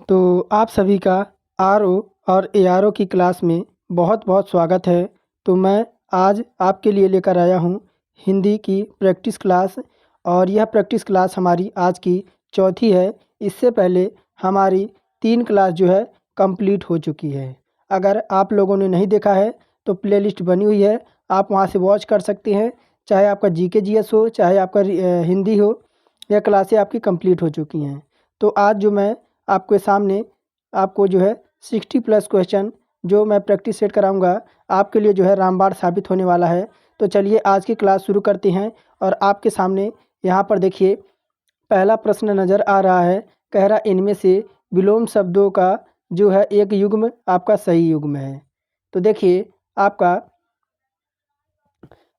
तो आप सभी का आरओ और एआरओ की क्लास में बहुत बहुत स्वागत है। तो मैं आज आपके लिए लेकर आया हूँ हिंदी की प्रैक्टिस क्लास, और यह प्रैक्टिस क्लास हमारी आज की चौथी है। इससे पहले हमारी 3 क्लास जो है कंप्लीट हो चुकी है। अगर आप लोगों ने नहीं देखा है तो प्लेलिस्ट बनी हुई है, आप वहाँ से वॉच कर सकते हैं। चाहे आपका जीके जीएस हो, चाहे आपका हिंदी हो, यह क्लासें आपकी कंप्लीट हो चुकी हैं। तो आज जो मैं आपके सामने आपको जो है 60+ क्वेश्चन जो मैं प्रैक्टिस सेट कराऊंगा, आपके लिए जो है रामबाण साबित होने वाला है। तो चलिए आज की क्लास शुरू करते हैं। और आपके सामने यहाँ पर देखिए पहला प्रश्न नज़र आ रहा है। कह रहा इनमें से विलोम शब्दों का जो है एक युग्म आपका सही युग्म है। तो देखिए आपका,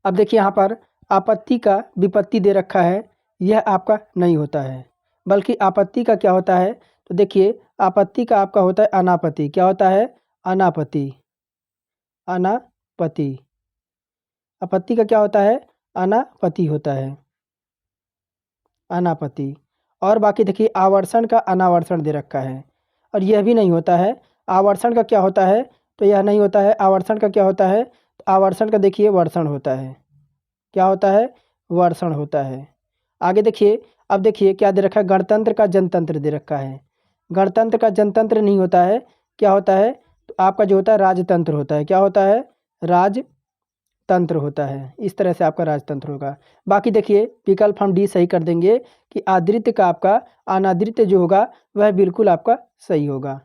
अब देखिए यहाँ पर आपत्ति का विपत्ति दे रखा है, यह आपका नहीं होता है, बल्कि आपत्ति का क्या होता है। तो देखिए आपत्ति का आपका होता है अनापति। क्या होता है? अनापति। अनापति। आपत्ति का क्या होता है? अनापति होता है। अनापति। और बाकी देखिए आवर्षण का अनावर्षण दे रखा है, और यह भी नहीं होता है। आवर्षण का क्या होता है? तो यह नहीं होता है। आवर्षण का क्या होता है? तो आवर्षण का देखिए वर्षण होता है। क्या होता है? वर्षण होता है। आगे देखिए, अब देखिए क्या दे रखा है, गणतंत्र का जनतंत्र दे रखा है। गणतंत्र का जनतंत्र नहीं होता है। क्या होता है? तो आपका जो होता है राजतंत्र होता है। क्या होता है? राजतंत्र होता है। इस तरह से आपका राजतंत्र होगा। बाकी देखिए विकल्प हम डी सही कर देंगे कि आदृत्य का आपका अनादृत्य जो होगा वह बिल्कुल आपका सही होगा।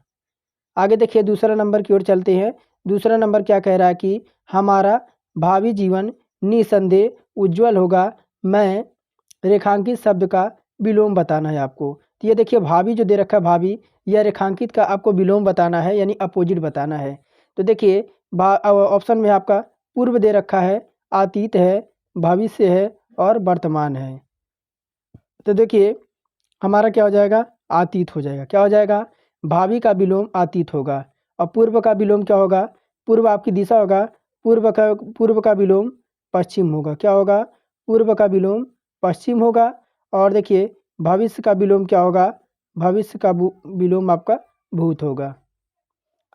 आगे देखिए दूसरा नंबर की ओर चलते हैं। दूसरा नंबर क्या कह रहा है कि हमारा भावी जीवन निसंदेह उज्जवल होगा। मैं रेखांकित शब्द का विलोम बताना है आपको। तो ये देखिए भावी जो दे रखा है, भावी या रेखांकित का आपको विलोम बताना है, यानी अपोजिट बताना है। तो देखिए ऑप्शन में आपका पूर्व दे रखा है, अतीत है, भविष्य है और वर्तमान है। तो देखिए हमारा क्या हो जाएगा? अतीत हो जाएगा। क्या हो जाएगा? भावी का विलोम अतीत होगा। और पूर्व का विलोम क्या होगा? पूर्व आपकी दिशा होगा। पूर्व का विलोम पश्चिम होगा। क्या होगा? पूर्व का विलोम पश्चिम होगा। और देखिए भविष्य का विलोम क्या होगा? भविष्य का विलोम आपका भूत होगा।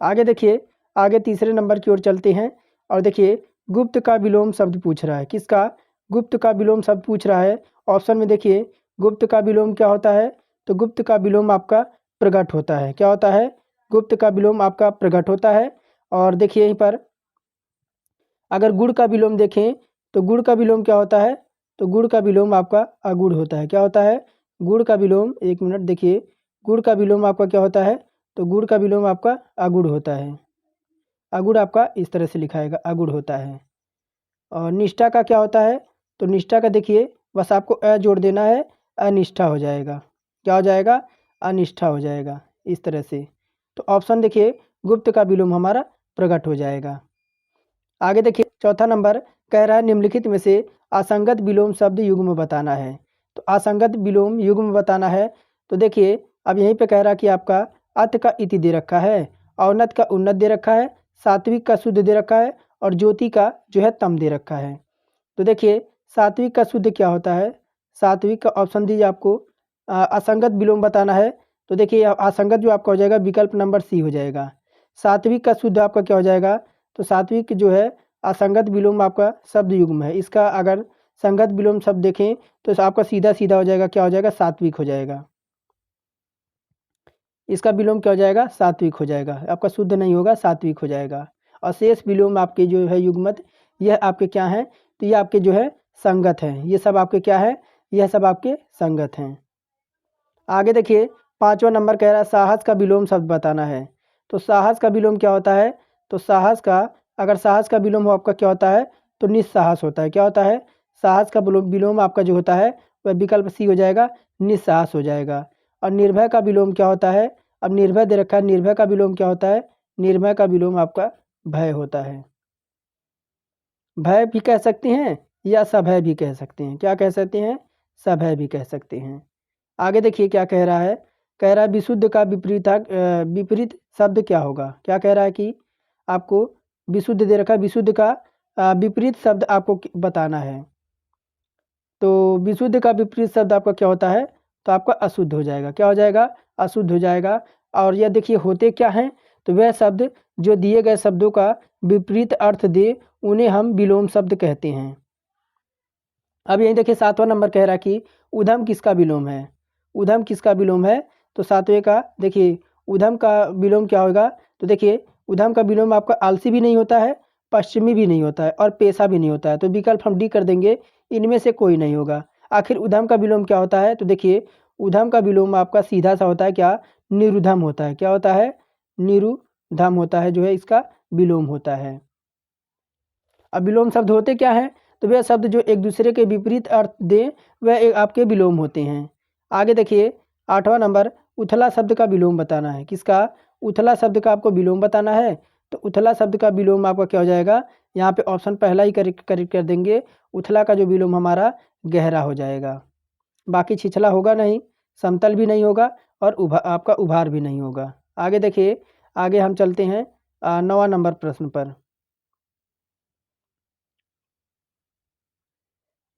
आगे देखिए, आगे तीसरे नंबर की ओर चलते हैं। और देखिए गुप्त का विलोम शब्द पूछ रहा है। किसका? गुप्त का विलोम शब्द पूछ रहा है। ऑप्शन में देखिए गुप्त का विलोम क्या होता है? तो गुप्त का विलोम आपका प्रकट होता है। क्या होता है? गुप्त का विलोम आपका प्रकट होता है। और देखिए यहीं पर अगर गुण का विलोम देखें तो गुण का विलोम क्या होता है? तो गुण का विलोम आपका अगुण होता है। क्या होता है? गुण का विलोम, एक मिनट देखिए, गुण का विलोम आपका क्या होता है? तो गुण का विलोम आपका अगुण होता है। अगुण आपका इस तरह से लिखाएगा, अगुण होता है। और निष्ठा का क्या होता है? तो निष्ठा का देखिए बस आपको अ जोड़ देना है, अनिष्ठा हो जाएगा। क्या हो जाएगा? अनिष्ठा हो जाएगा इस तरह से। तो ऑप्शन देखिए गुप्त का विलोम हमारा प्रकट हो जाएगा। आगे देखिए चौथा नंबर कह रहा है निम्नलिखित में से असंगत विलोम शब्द युग्म बताना है। तो असंगत विलोम युग्म बताना है। तो देखिए अब यहीं पे कह रहा है कि आपका अत का इति दे रखा है, औन्नत का उन्नत दे रखा है, सात्विक का शुद्ध दे रखा है, और ज्योति का जो है तम दे रखा है। तो देखिए सात्विक का शुद्ध क्या होता है? सात्विक का ऑप्शन दीजिए आपको। असंगत विलोम बताना है। तो देखिए असंगत जो आपका हो जाएगा विकल्प नंबर सी हो जाएगा। सात्विक का शुद्ध आपका क्या हो जाएगा? तो सात्विक जो है असंगत विलोम आपका शब्द युग्म है। इसका अगर संगत विलोम शब्द देखें तो आपका सीधा सीधा हो जाएगा, क्या हो जाएगा? सात्विक हो जाएगा। इसका विलोम क्या हो जाएगा? सात्विक हो जाएगा। आपका शुद्ध नहीं होगा, सात्विक हो जाएगा। और शेष विलोम आपके जो है युग्मत, यह आपके क्या हैं? तो ये आपके जो है संगत हैं। ये सब आपके क्या है? यह सब आपके संगत हैं। आगे देखिए पांचवा नंबर कह रहा है साहस का विलोम शब्द बताना है। तो साहस का विलोम क्या होता है? तो साहस का, अगर साहस का विलोम हो आपका क्या होता है? तो निस्साहस होता है। क्या होता है? साहस का विलोम आपका जो होता है वह विकल्प सी हो जाएगा, निस्साहस हो जाएगा। और निर्भय का विलोम क्या होता है? अब निर्भय दे रखा है, निर्भय का विलोम क्या होता है? निर्भय का विलोम आपका भय होता है। भय भी कह सकते हैं या सभय भी कह सकते हैं। क्या कह सकते हैं? सभय भी कह सकते हैं। आगे देखिए क्या कह रहा है। कह रहा है विशुद्ध का विपरीत शब्द क्या होगा? क्या कह रहा है कि आपको विशुद्ध दे रखा है, विशुद्ध का विपरीत शब्द आपको बताना है। तो विशुद्ध का विपरीत शब्द आपका क्या होता है? तो आपका अशुद्ध हो जाएगा। क्या हो जाएगा? अशुद्ध हो जाएगा। और यह देखिए होते क्या हैं, तो वह शब्द जो दिए गए शब्दों का विपरीत अर्थ दे उन्हें हम विलोम शब्द कहते हैं। अब यही देखिए 7वां नंबर कह रहा है कि उधम किसका विलोम है। उधम किसका विलोम है, तो 7वें का देखिए उधम का विलोम क्या होगा, तो देखिए उधम का विलोम आपका आलसी भी नहीं होता है, पश्चिमी भी नहीं होता है और पेशा भी नहीं होता है। तो विकल्प हम डी कर देंगे, इनमें से कोई नहीं होगा। आखिर उधम का विलोम क्या होता है, तो देखिए उधम का विलोम आपका सीधा सा होता है क्या, निरुधम होता है। क्या होता है, निरुधम होता है, जो है इसका विलोम होता है। अब विलोम शब्द होते क्या हैं, तो वह शब्द जो एक दूसरे के विपरीत अर्थ दें वह एक आपके विलोम होते हैं। आगे देखिए 8वां नंबर, उथला शब्द का विलोम बताना है। किसका, उथला शब्द का आपको विलोम बताना है। तो उथला शब्द का विलोम आपका क्या हो जाएगा, यहाँ पे ऑप्शन पहला ही करेक्ट कर देंगे। उथला का जो विलोम हमारा गहरा हो जाएगा, बाकी छिछला होगा नहीं, समतल भी नहीं होगा और आपका उभार भी नहीं होगा। आगे देखिए, आगे हम चलते हैं 9वां नंबर प्रश्न पर।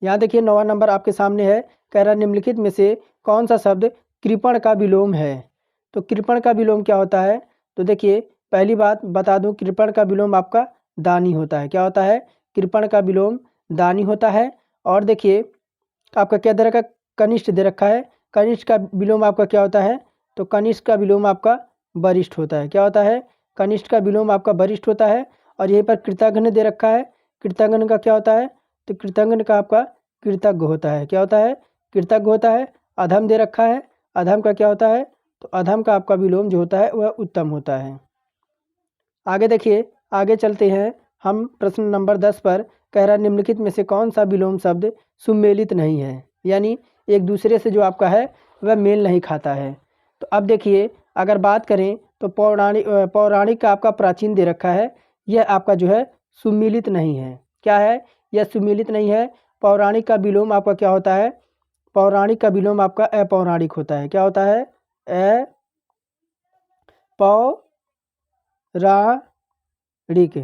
यहाँ देखिए 9वां नंबर आपके सामने है, कह रहा है निम्नलिखित में से कौन सा शब्द कृपण का विलोम है। तो कृपण का विलोम क्या होता है, तो देखिए पहली बात बता दूं, कृपण का विलोम आपका दानी होता है। क्या होता है, कृपण का विलोम दानी होता है। और देखिए आपका क्या दे रखा है, कनिष्ठ दे रखा है। कनिष्ठ का विलोम आपका क्या होता है, तो कनिष्ठ का विलोम आपका वरिष्ठ होता है। क्या होता है, कनिष्ठ का विलोम आपका वरिष्ठ होता है। और यहीं पर कृतघ्न दे रखा है। कृतघ्न का क्या होता है, तो कृतघ्न का आपका कृतज्ञ होता है। क्या होता है, कृतज्ञ होता है। अधम दे रखा है, अधम का क्या होता है, तो अधम का आपका विलोम जो होता है वह उत्तम होता है। आगे देखिए, आगे चलते हैं हम प्रश्न नंबर 10 पर। कह रहा है निम्नलिखित में से कौन सा विलोम शब्द सुमेलित नहीं है, यानी एक दूसरे से जो आपका है वह मेल नहीं खाता है। तो अब देखिए अगर बात करें तो पौराणिक का आपका प्राचीन दे रखा है, यह आपका जो है सुमेलित नहीं है। क्या है, यह सुमेलित नहीं है। पौराणिक का विलोम आपका क्या होता है, पौराणिक का विलोम आपका अपौराणिक होता है। क्या होता है, अपौराणिक।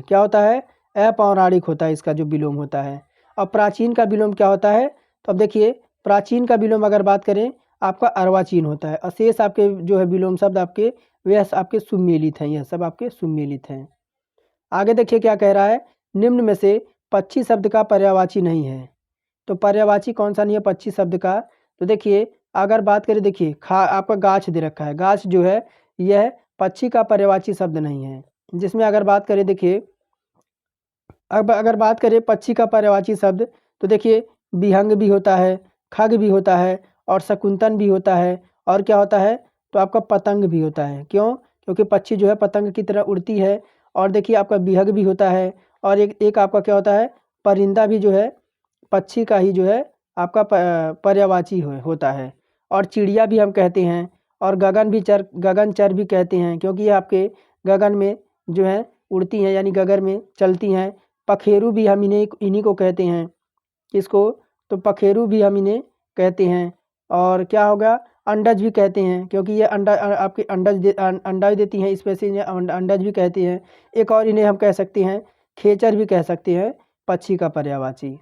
क्या होता है, अपौराणिक होता है इसका जो विलोम होता है। और प्राचीन का विलोम क्या होता है, तो अब देखिए प्राचीन का विलोम अगर बात करें आपका अर्वाचीन होता है। अशेष आपके जो है विलोम शब्द आपके वह आपके सुमेलित हैं, यह सब आपके सुमेलित हैं। आगे देखिए क्या कह रहा है, निम्न में से पक्षी शब्द का पर्यायवाची नहीं है। तो पर्यायवाची कौन सा नहीं है पक्षी शब्द का, तो देखिए अगर बात करें, देखिए आपका गाछ दे रखा है। गाछ जो है यह पक्षी का पर्यायवाची शब्द नहीं है। जिसमें अगर बात करें, देखिए अब अगर बात करें पक्षी का पर्यायवाची शब्द, तो देखिए विहंग भी होता है, खग भी होता है और शकुंतन भी होता है। और क्या होता है, तो आपका पतंग भी होता है। क्यों, क्योंकि पक्षी जो है पतंग की तरह उड़ती है। और देखिए आपका विहग भी होता है। और एक आपका क्या होता है, परिंदा भी जो है पक्षी का ही जो है आपका पर्यायवाची होता है। और चिड़िया भी हम कहते हैं। और गगनचर भी कहते हैं, क्योंकि ये आपके गगन में जो है उड़ती हैं, यानी गगन में चलती हैं। पखेरू भी हम इन्हीं को कहते हैं। किसको, तो पखेरू भी हम इन्हें कहते हैं। और क्या होगा, अंडज भी कहते हैं, क्योंकि ये आपके अंडा देती हैं, इस वजह से इन्हें अंडज भी कहते हैं। एक और इन्हें हम कह सकते हैं खेचर भी कह सकते हैं, पक्षी का पर्यायवाची।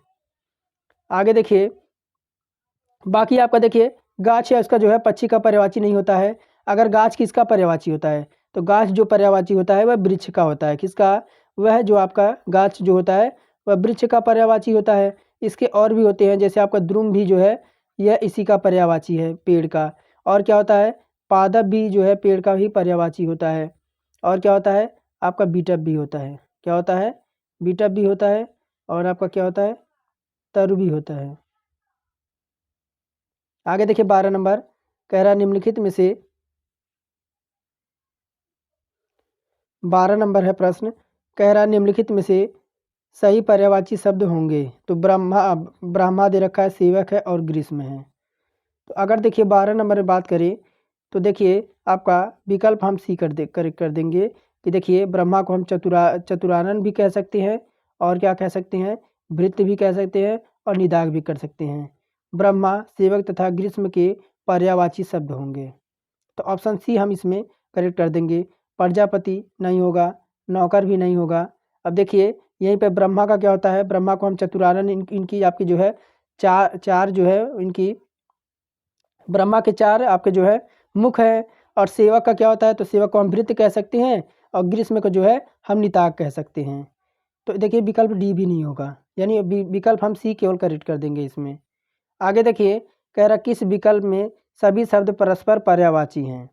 आगे देखिए, बाकी आपका देखिए गाछ है, उसका जो है पक्षी का पर्यायवाची नहीं होता है। अगर गाछ किसका पर्यायवाची होता है, तो गाछ जो पर्यायवाची होता है वह वृक्ष का होता है। किसका, वह जो आपका गाछ जो होता है वह वृक्ष का पर्यायवाची होता है। इसके और भी होते हैं, जैसे आपका द्रुम भी जो है यह इसी का पर्यायवाची है, पेड़ का। और क्या होता है, पादप भी जो है पेड़ का ही पर्यायवाची होता है। और क्या होता है, आपका बीटप भी होता है। क्या होता है, बीटप भी होता है। और आपका क्या होता है, तरु भी होता है। आगे देखिए 12 नंबर कह रहा है निम्नलिखित में से 12 नंबर है प्रश्न, कह रहा है निम्नलिखित में से सही पर्यायवाची शब्द होंगे। तो ब्रह्मा दे रखा है, सेवक है और ग्रीष्म है। तो अगर देखिए 12 नंबर में बात करें, तो देखिए आपका विकल्प हम सी कर देंगे कि देखिए ब्रह्मा को हम चतुरानन भी कह सकते हैं। और क्या कह सकते हैं, भृत्य भी कह सकते हैं और निदाग भी कर सकते हैं। ब्रह्मा, सेवक तथा ग्रीष्म के पर्यायवाची शब्द होंगे। तो ऑप्शन सी हम इसमें करेक्ट कर देंगे। प्रजापति नहीं होगा, नौकर भी नहीं होगा। अब देखिए यहीं पे ब्रह्मा का क्या होता है, ब्रह्मा को हम चतुरानन इनकी आपकी जो है चार चार जो है इनकी ब्रह्मा के चार आपके जो है मुख है। और सेवक का क्या होता है, तो सेवक को हम भृत्य कह सकते हैं और ग्रीष्म को जो है हम निताग कह सकते हैं। तो देखिए विकल्प डी भी नहीं होगा, यानी विकल्प हम सी केवल करेक्ट कर देंगे इसमें। आगे देखिए कह रहा किस विकल्प में सभी शब्द परस्पर पर्यायवाची हैं।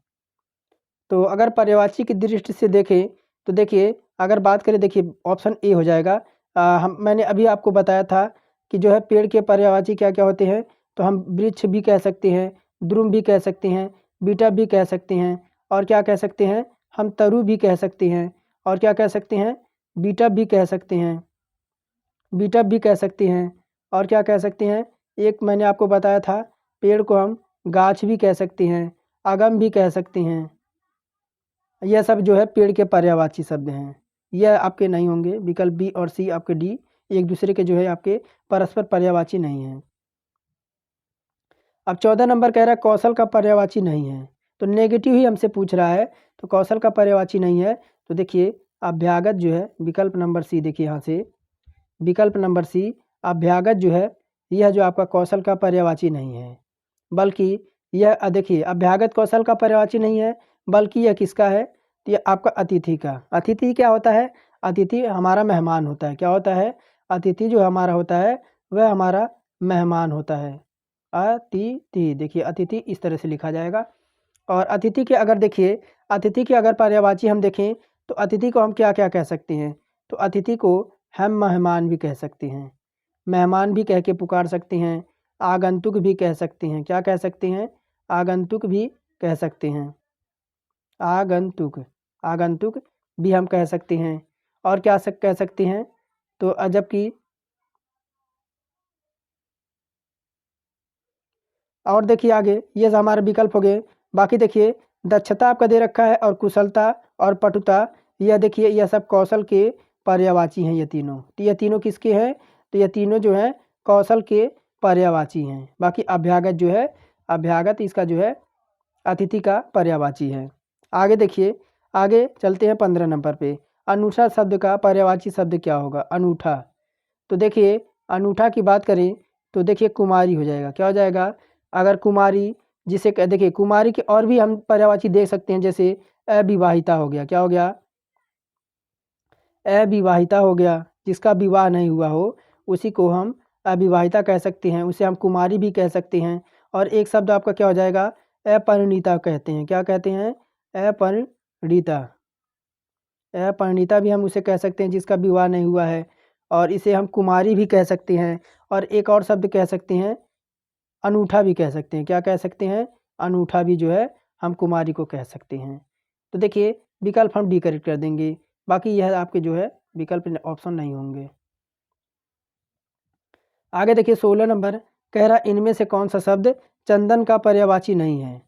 तो अगर पर्यायवाची की दृष्टि से देखें तो देखिए अगर बात करें, देखिए ऑप्शन ए हो जाएगा। मैंने अभी आपको बताया था कि जो है पेड़ के पर्यायवाची क्या क्या होते हैं, तो हम वृक्ष भी कह सकते हैं, द्रुम भी कह सकते हैं, बीटा भी कह सकते हैं, और क्या कह सकते हैं, हम तरु भी कह सकते हैं, और क्या कह सकते हैं, बीटा भी कह सकते हैं, बीटा भी कह सकते हैं, और क्या कह सकते हैं, एक मैंने आपको बताया था पेड़ को हम गाछ भी कह सकते हैं, अगम भी कह सकते हैं। यह सब जो है पेड़ के पर्यायवाची शब्द हैं। यह आपके नहीं होंगे, विकल्प बी और सी आपके डी एक दूसरे के जो है आपके परस्पर पर्यायवाची नहीं हैं। अब 14 नंबर कह रहा है कौशल का पर्यायवाची नहीं है, तो नेगेटिव ही हमसे पूछ रहा है, तो कौशल का पर्यायवाची नहीं है। तो देखिए अभ्यागत जो है विकल्प नंबर सी, देखिए यहाँ से विकल्प नंबर सी अभ्यागत जो है यह जो आपका कौशल का पर्यायवाची नहीं है, बल्कि यह देखिए अभ्यागत कौशल का पर्यायवाची नहीं है, बल्कि यह किसका है, तो यह आपका अतिथि का। अतिथि क्या होता है, अतिथि हमारा मेहमान होता है। क्या होता है, अतिथि जो हमारा होता है वह हमारा मेहमान होता है। अतिथि, देखिए अतिथि इस तरह से लिखा जाएगा। और अतिथि के अगर देखिए अतिथि के अगर पर्यायवाची हम देखें तो अतिथि को हम क्या क्या कह सकते हैं, तो अतिथि को हम मेहमान भी कह सकते हैं, मेहमान भी कह के पुकार सकते हैं, आगंतुक भी कह सकते हैं। क्या कह सकते हैं, आगंतुक भी कह सकते हैं, आगंतुक, आगंतुक भी हम कह सकते हैं। और क्या कह सकते हैं, तो जबकि और देखिए आगे ये हमारे विकल्प हो गए। बाकी देखिए दक्षता आपका दे रखा है और कुशलता और पटुता, यह देखिए यह सब कौशल के पर्यायवाची हैं ये तीनों। तो ये तीनों किसके हैं, तो ये तीनों जो हैं कौशल के पर्यायवाची हैं। बाकी अभ्यागत जो है, अभ्यागत इसका जो है अतिथि का पर्यायवाची है। आगे देखिए आगे चलते हैं 15 नंबर पे। अनूठा शब्द का पर्यायवाची शब्द क्या होगा, अनूठा। तो देखिए अनूठा की बात करें तो देखिए कुमारी हो जाएगा। क्या हो जाएगा, अगर कुमारी जिसे देखिए कुमारी के और भी हम पर्यायवाची देख सकते हैं, जैसे अविवाहिता हो गया। क्या हो गया, अविवाहिता हो गया, जिसका विवाह नहीं हुआ हो उसी को हम अविवाहिता कह सकते हैं, उसे हम कुमारी भी कह सकते हैं। और एक शब्द आपका क्या हो जाएगा, अपरिणीता कहते हैं। क्या कहते हैं, अपरिणीता, अपरिणीता भी हम उसे कह सकते हैं जिसका विवाह नहीं हुआ है, और इसे हम कुमारी भी कह सकते हैं। और एक और शब्द कह सकते हैं, अनूठा भी कह सकते हैं। क्या कह सकते हैं, अनूठा भी जो है हम कुमारी को कह सकते हैं। तो देखिए विकल्प हम डी करेक्ट कर देंगे, बाकी यह आपके जो है विकल्प ऑप्शन नहीं होंगे। आगे देखिए 16 नंबर कह रहा इनमें से कौन सा शब्द चंदन का पर्यायवाची नहीं है।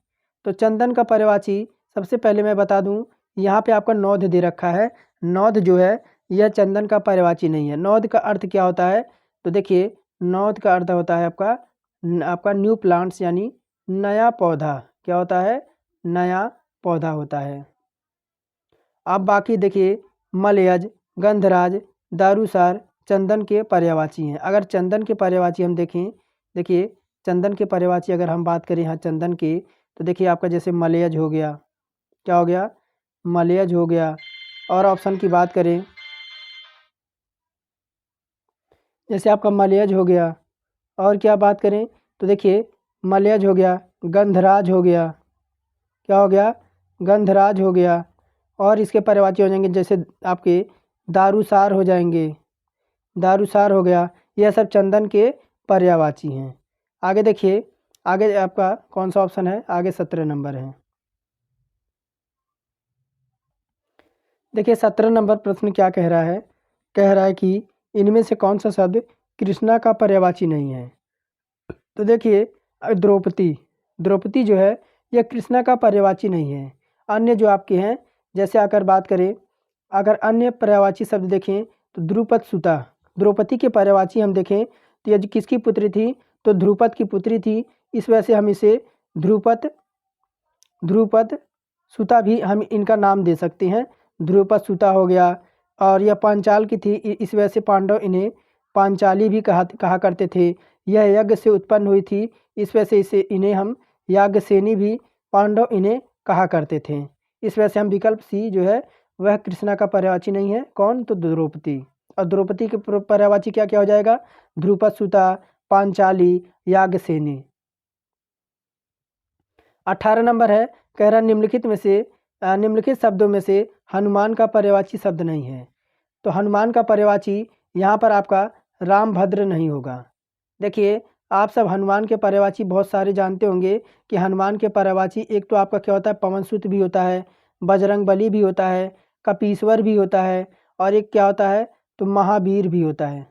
तो चंदन का पर्यायवाची सबसे पहले मैं बता दूं, यहाँ पे आपका नौध दे रखा है। नौध जो है यह चंदन का पर्यायवाची नहीं है। नौध का अर्थ क्या होता है, तो देखिए नौध का अर्थ होता है आपका न्यू प्लांट्स, यानी नया पौधा। क्या होता है, नया पौधा होता है। अब बाकी देखिए मलयज, गंधराज, दारूसार चंदन के पर्यायवाची हैं। अगर चंदन के पर्यायवाची हम देखें, देखिए चंदन के पर्यायवाची अगर हम बात करें यहाँ चंदन के, तो देखिए आपका जैसे मलयज हो गया। क्या हो गया, मलयज हो गया। और ऑप्शन की बात करें, जैसे आपका मलयज हो गया, और क्या बात करें, तो देखिए मलयज हो गया, गंधराज हो गया। क्या हो गया, गंधराज हो गया। और इसके पर्यायवाची हो जाएंगे जैसे आपके दारूसार हो जाएंगे, दारूसार हो गया। यह सब चंदन के पर्यायवाची हैं। आगे देखिए आगे आपका कौन सा ऑप्शन है, आगे 17 नंबर है। देखिए 17 नंबर प्रश्न क्या कह रहा है, कह रहा है कि इनमें से कौन सा शब्द कृष्णा का पर्यायवाची नहीं है। तो देखिए द्रौपदी, द्रौपदी जो है यह कृष्णा का पर्यायवाची नहीं है। अन्य जो आपके हैं, जैसे अगर बात करें, अगर अन्य पर्यायवाची शब्द देखें तो द्रुपद सुता, द्रौपदी के पर्यायवाची हम देखें तो यह किसकी पुत्री थी, तो ध्रुपद की पुत्री थी। इस वजह से हम इसे ध्रुपद, ध्रुपद सुता भी हम इनका नाम दे सकते हैं। ध्रुपद सुता हो गया। और यह पांचाल की थी, इस वजह से पांडव इन्हें पांचाली भी कहा करते थे। यह यज्ञ से उत्पन्न हुई थी, इस वजह से इन्हें हम याज्ञसेनी भी, पांडव इन्हें कहा करते थे। इस वजह से हम विकल्प सी जो है वह कृष्णा का पर्यायवाची नहीं है। कौन? तो द्रौपदी। और द्रौपदी के पर्यायवाची क्या क्या हो जाएगा? ध्रुपद सुता, पांचाली, याज्ञसेनी। 18 नंबर है, कह रहा निम्नलिखित शब्दों में से हनुमान का पर्यायवाची शब्द नहीं है। तो हनुमान का पर्यायवाची यहाँ पर आपका रामभद्र नहीं होगा। देखिए, आप सब हनुमान के पर्यायवाची बहुत सारे जानते होंगे कि हनुमान के पर्यायवाची एक तो आपका क्या होता है, पवनसुत भी होता है, बजरंगबली भी होता है, कपीश्वर भी होता है, और एक क्या होता है, तो महावीर भी होता है।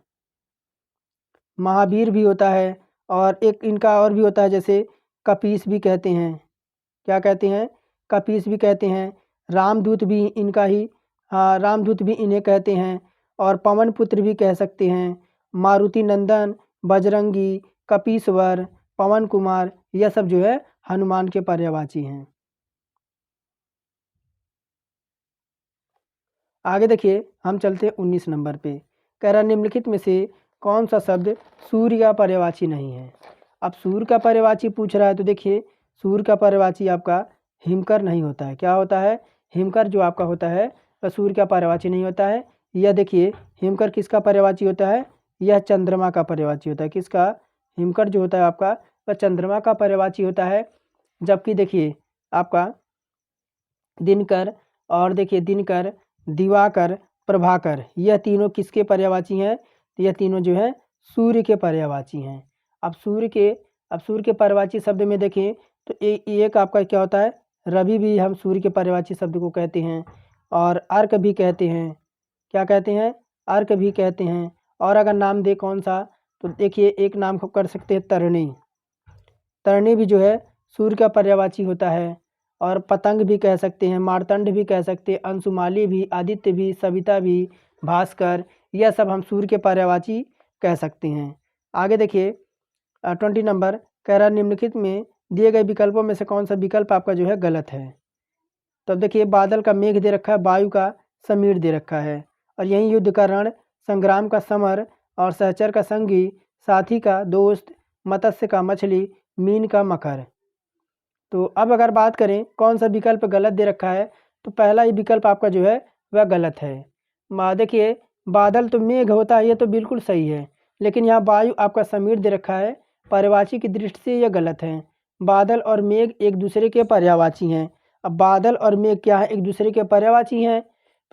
महावीर भी होता है, और एक इनका और भी होता है, जैसे कपीस भी कहते हैं। क्या कहते हैं? कपीस भी कहते हैं। रामदूत भी इनका ही, हाँ, रामदूत भी इन्हें कहते हैं। और पवन पुत्र भी कह सकते हैं। मारुति नंदन, बजरंगी, कपीश्वर, पवन कुमार, यह सब जो है हनुमान के पर्यायवाची हैं। आगे देखिए, हम चलते हैं 19 नंबर पे। कह रहा निम्नलिखित में से कौन सा शब्द सूर्य का पर्यायवाची नहीं है। अब सूर्य का पर्यायवाची पूछ रहा है, तो देखिए सूर्य का पर्यायवाची आपका हिमकर नहीं होता है। क्या होता है? हिमकर जो आपका होता है वह सूर्य का पर्यायवाची नहीं होता है। यह देखिए, हिमकर किसका पर्यायवाची होता है? यह चंद्रमा का पर्यायवाची होता है। किसका? हिमकर जो होता है आपका वह चंद्रमा का पर्यायवाची होता है। जबकि देखिए आपका दिनकर, और देखिए दिनकर, दिवाकर, प्रभाकर, यह तीनों किसके पर्यायवाची हैं? तो यह तीनों जो है सूर्य के पर्यायवाची हैं। अब सूर्य के पर्यायवाची शब्द में देखें तो एक आपका क्या होता है, रवि भी हम सूर्य के पर्यायवाची शब्द को कहते हैं, और अर्क भी कहते हैं। क्या कहते हैं? अर्क भी कहते हैं। और अगर नाम दे कौन सा, तो देखिए एक नाम को कर सकते हैं तरणी। तरणी भी जो है सूर्य का पर्यायवाची होता है। और पतंग भी कह सकते हैं, मार्तंड भी कह सकते हैं, अंशुमाली भी, आदित्य भी, सविता भी, भास्कर, यह सब हम सूर्य के पर्यायवाची कह सकते हैं। आगे देखिए 20 नंबर, कह रहा निम्नलिखित में दिए गए विकल्पों में से कौन सा विकल्प आपका जो है गलत है। तब देखिए, बादल का मेघ दे रखा है, वायु का समीर दे रखा है, और यहीं युद्ध का रण, संग्राम का समर, और सहचर का संगी, साथी का दोस्त, मत्स्य का मछली, मीन का मकर। तो अब अगर बात करें कौन सा विकल्प गलत दे रखा है, तो पहला ही विकल्प आपका जो है वह गलत है। देखिए, बादल तो मेघ होता है, ये तो बिल्कुल सही है, लेकिन यहाँ वायु आपका समीर दे रखा है, पर्यायवाची की दृष्टि से यह गलत है। बादल और मेघ एक दूसरे के पर्यायवाची हैं। अब बादल और मेघ क्या है? एक दूसरे के पर्यायवाची हैं,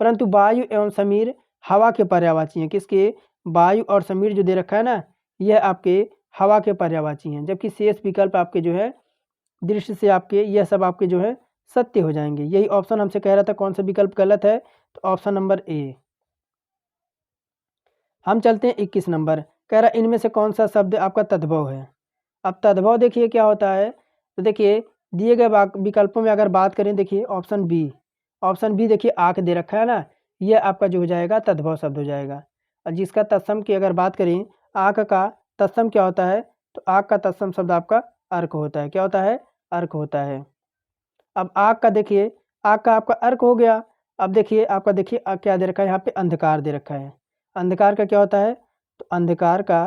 परंतु वायु एवं समीर हवा के पर्यायवाची हैं। किसके? वायु और समीर जो दे रखा है ना, यह आपके हवा के पर्यायवाची हैं, जबकि शेष विकल्प आपके जो है दृश्य से आपके यह सब आपके जो है सत्य हो जाएंगे। यही ऑप्शन हमसे कह रहा था कौन सा विकल्प गलत है, तो ऑप्शन नंबर ए। हम चलते हैं 21 नंबर, कह रहा इनमें से कौन सा शब्द आपका तद्भव है। अब तद्भव देखिए क्या होता है, तो देखिए दिए गए विकल्पों में अगर बात करें, देखिए ऑप्शन बी देखिए आँख दे रखा है ना, यह आपका जो हो जाएगा तद्भव शब्द हो जाएगा। और जिसका तत्सम की अगर बात करें, आँख का तत्सम क्या होता है, तो आँख का तत्सम शब्द आपका अर्क होता है। क्या होता है? अर्क होता है। अब आग का देखिए, आग का आपका अर्क हो गया। अब देखिए आपका देखिए क्या दे रखा है, यहाँ पे अंधकार दे रखा है। अंधकार का क्या होता है, तो अंधकार का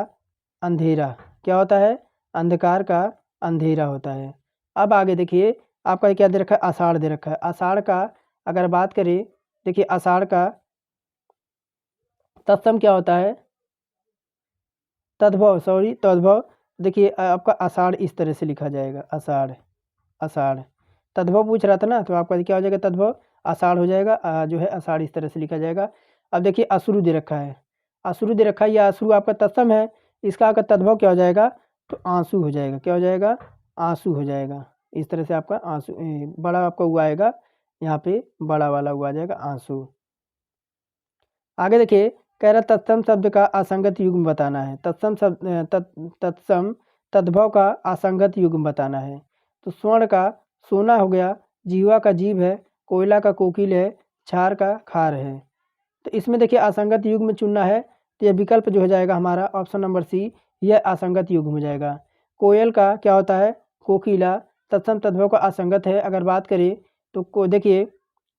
अंधेरा। क्या होता है? अंधकार का अंधेरा होता है। अब आगे देखिए आपका क्या दे रखा है, आषाढ़ दे रखा है। आषाढ़ का अगर बात करें, देखिए आषाढ़ का तत्सम क्या होता है, तद्भव। देखिए आपका आषाढ़ इस तरह से लिखा जाएगा, आषाढ़, आषाढ़। तद्भव पूछ रहा था ना, तो आपका क्या हो जाएगा, तद्भव आषाढ़ हो जाएगा। जो है आषाढ़ इस तरह से लिखा जाएगा। अब देखिए अश्रु दे रखा है, अश्रु दे रखा है, या अश्रु आपका तत्सम है, इसका आपका तद्भव क्या हो जाएगा, तो आंसू हो जाएगा। क्या हो जाएगा? आंसू हो जाएगा। इस तरह से आपका आंसू बड़ा आपका हुआ आएगा, यहाँ पे बड़ा वाला हुआ आ जाएगा आंसू। आगे देखिए, कह रहा तत्सम शब्द का असंगत युग्म बताना है। तत्सम तद्भव का असंगत युग्म बताना है। तो स्वर्ण का सोना हो गया, जीवा का जीव है, कोयला का कोकिल है, क्षार का खार है। तो इसमें देखिए असंगत युग्म चुनना है, तो यह विकल्प जो हो जाएगा हमारा ऑप्शन नंबर सी, यह असंगत युग्म हो जाएगा। कोयल का क्या होता है, कोकिला, तत्सम तद्भव का असंगत है। अगर बात करें तो देखिए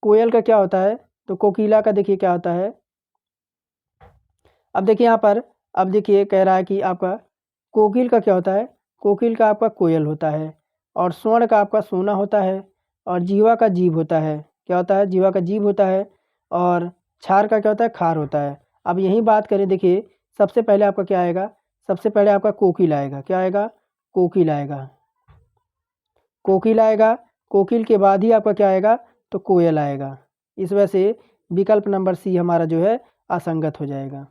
कोयल का क्या होता है, तो कोकिला का देखिए क्या होता है। अब देखिए यहाँ पर, अब देखिए कह रहा है कि आपका कोकिल का क्या होता है, कोकिल का आपका कोयल होता है, और स्वर्ण का आपका सोना होता है, और जीवा का जीव होता है, क्या होता है, जीवा का जीव होता है। और क्षार का क्या होता है, खार होता है। अब यही बात करें, देखिए सबसे पहले आपका क्या आएगा, सबसे पहले आपका कोकिल आएगा, क्या आएगा, कोकिल आएगा, कोकिल आएगा। कोकिल के बाद ही आपका क्या आएगा, तो कोयल आएगा। इस वजह से विकल्प नंबर सी हमारा जो है असंगत हो जाएगा।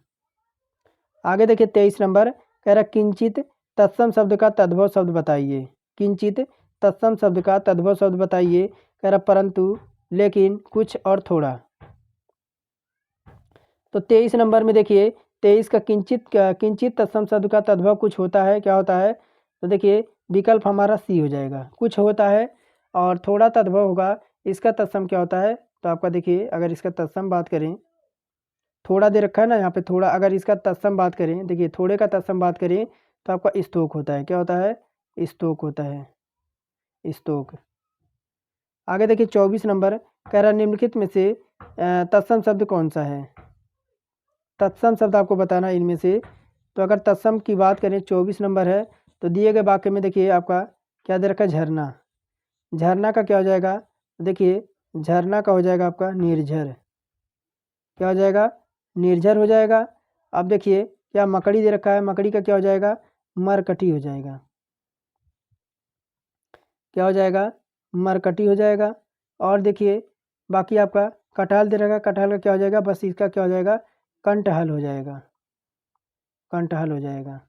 आगे देखिए 23 नंबर कह रहा किंचित तत्सम शब्द का तद्भव शब्द बताइए। किंचित तत्सम शब्द का तद्भव शब्द बताइए, कह रहा परंतु, लेकिन, कुछ और थोड़ा। तो 23 नंबर में देखिए 23 का किंचित तत्सम शब्द का तद्भव कुछ होता है, क्या होता है, तो देखिए विकल्प हमारा सी हो जाएगा, कुछ होता है और थोड़ा तद्भव होगा। इसका तत्सम क्या होता है, तो आपका देखिए अगर इसका तत्सम बात करें, थोड़ा दे रखा है ना यहाँ पे थोड़ा, अगर इसका तत्सम बात करें, देखिए थोड़े का तत्सम बात करें तो आपका स्तोक होता है, क्या होता है, स्तोक होता है, स्तोक। आगे देखिए 24 नंबर कह रहा निम्नलिखित में से तत्सम शब्द कौन सा है। तत्सम शब्द आपको बताना है इनमें से। तो अगर तत्सम की बात करें 24 नंबर है, तो दिए गए वाक्य में देखिए आपका क्या दे रखा है, झरना। झरना का क्या हो जाएगा, देखिए झरना का हो जाएगा आपका निर्झर, क्या हो जाएगा, निर्झर हो जाएगा। अब देखिए क्या मकड़ी दे रखा है, मकड़ी का क्या हो जाएगा, मरकटी हो जाएगा, क्या हो जाएगा, मरकटी हो जाएगा। और देखिए बाकी आपका कटहल दे रखा है, कटहल का क्या हो जाएगा, बस इसका क्या हो जाएगा, कंटहल हो जाएगा, कंटहल हो जाएगा।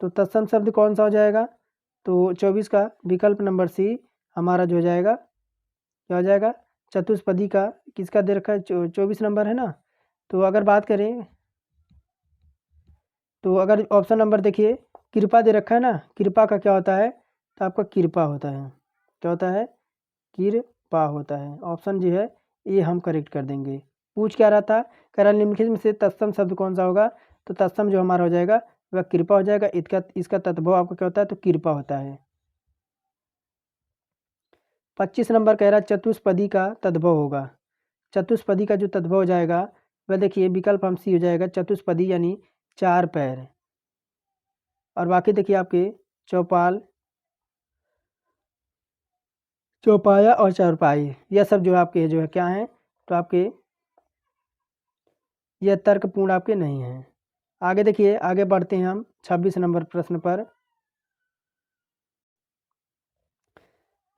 तो तत्सम शब्द कौन सा हो जाएगा, तो 24 का विकल्प नंबर सी हमारा जो हो जाएगा, क्या हो जाएगा, चतुष्पदी का किसका दे रखा है, 24 नंबर है ना। तो अगर बात करें, तो अगर ऑप्शन नंबर देखिए कृपा दे रखा है ना, कृपा का क्या होता है, तो आपका कृपा होता है, क्या होता है, कृपा होता है। ऑप्शन जो है ये हम करेक्ट कर देंगे। पूछ क्या रहा था, कह रहा निम्नलिखित में से तत्सम शब्द कौन सा होगा, तो तत्सम जो हमारा हो जाएगा वह कृपा हो जाएगा। इसका तद्भव आपका क्या होता है, तो कृपा होता है। 25 नंबर कह रहा चतुष्पदी का तद्भव होगा। चतुष्पदी का जो तद्भव हो जाएगा वह देखिए विकल्प हम सी हो जाएगा, चतुष्पदी यानी चार पैर। और बाकी देखिए आपके चौपाल, चौपाया और चारपाई, यह सब जो आपके जो है क्या हैं, तो आपके यह तर्कपूर्ण आपके नहीं हैं। आगे देखिए, आगे बढ़ते हैं हम 26 नंबर प्रश्न पर।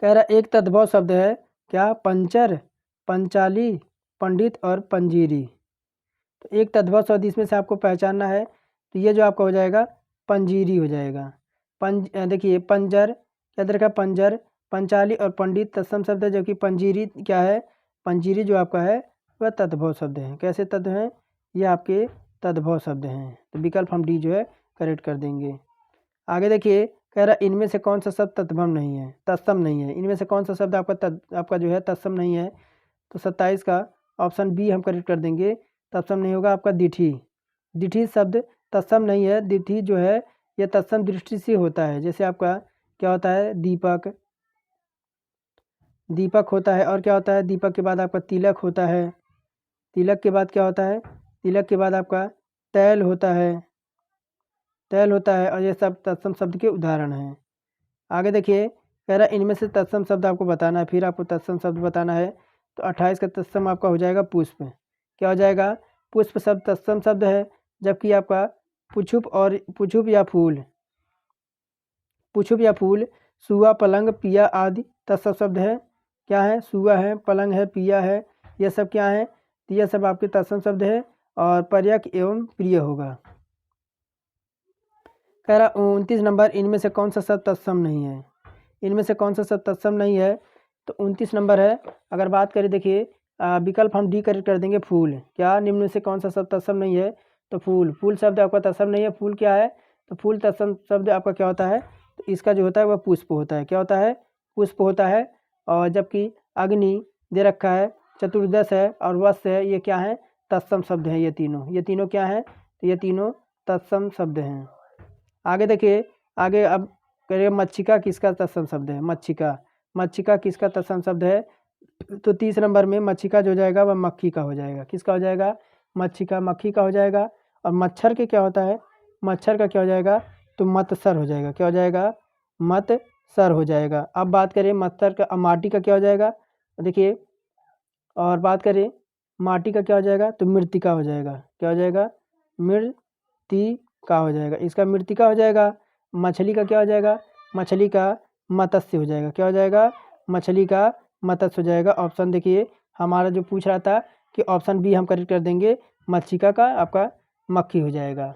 कह रहा एक तद्भव शब्द है, क्या, पंचर, पंचाली, पंडित और पंजीरी। तो एक तद्भव शब्द इसमें से आपको पहचानना है, तो ये जो आपका हो जाएगा पंजीरी हो जाएगा। देखिए पंजर क्या देखा, पंजर, पंचाली और पंडित तत्सम शब्द है, जबकि पंजीरी क्या है, पंजीरी जो आपका है वह तद्भव शब्द है। कैसे तद्भ हैं, ये आपके तद्भव शब्द हैं। तो विकल्प हम डी जो है करेक्ट कर देंगे। आगे देखिए कह रहा इनमें से कौन सा शब्द तत्भव नहीं है, तत्सम नहीं है, इनमें से कौन सा शब्द आपका जो है तत्सम नहीं है। तो 27 का ऑप्शन बी हम करेक्ट कर देंगे, तत्सम नहीं होगा आपका दिठी। दिठी शब्द तत्सम नहीं है। दिठी जो है यह तत्सम दृष्टि से होता है, जैसे आपका क्या होता है, दीपक, दीपक होता है। और क्या होता है, दीपक के बाद आपका तिलक होता है। तिलक के बाद क्या होता है, तिलक के बाद आपका तैल होता है, तैल होता है। और ये सब तत्सम शब्द के उदाहरण हैं। आगे देखिए कह रहा है इनमें से तत्सम शब्द आपको बताना है, फिर आपको तत्सम शब्द बताना है। तो 28 का तत्सम आपका हो जाएगा पुष्प, क्या हो जाएगा, पुष्प शब्द तत्सम शब्द है। जबकि आपका पुछुप और पुछुप या फूल, पुछुप या फूल, सुआ, पलंग, पिया आदि तत्सम शब्द है, क्या है, सुआ है, पलंग है, पिया है, यह सब क्या है, तो यह सब आपके तत्सम शब्द है। और पर्यक एवं प्रिय होगा। कह रहा 29 नंबर इनमें से कौन सा शब्द तत्सम नहीं है, इनमें से कौन सा शब्द तत्सम नहीं है। तो 29 नंबर है, अगर बात करें देखिए विकल्प हम डी करेक्ट कर देंगे, फूल। क्या निम्न में से कौन सा शब्द तत्सम नहीं है, तो फूल, फूल शब्द आपका तत्सम नहीं है। फूल क्या है, तो फूल तत्सम शब्द आपका क्या होता है, तो इसका जो होता है वह पुष्प होता है, क्या होता है, पुष्प होता है। और जबकि अग्नि दे रखा है, चतुर्दश है और वत्स है, ये क्या है, तत्सम शब्द है। ये तीनों क्या हैं, तो ये तीनों तत्सम शब्द हैं। आगे देखिए, आगे अब करिए मच्छिका किसका तत्सम शब्द है, मच्छिका, मच्छिका किसका तत्सम शब्द है। तो 30 नंबर में मच्छिका जो हो जाएगा वह मक्खी का हो जाएगा, किसका हो जाएगा, मच्छिका, मक्खी का हो जाएगा। और मच्छर के क्या होता है, मच्छर का क्या हो जाएगा, तो मत्सर हो जाएगा। क्या हो जाएगा, मत्सर हो जाएगा। अब बात करें मत्सर का, अब माटी का क्या हो जाएगा, देखिए, और बात करें माटी का क्या हो जाएगा, तो मृत्तिका हो जाएगा। क्या हो जाएगा, मृत्तिका हो जाएगा। इसका मृत्तिका हो जाएगा। मछली का क्या हो जाएगा, मछली का मत्स्य हो जाएगा। क्या हो जाएगा, मछली का मत्स्य हो जाएगा। ऑप्शन देखिए हमारा जो पूछ रहा था कि ऑप्शन बी हम करेक्ट कर देंगे, मच्छिका का आपका मक्खी हो जाएगा।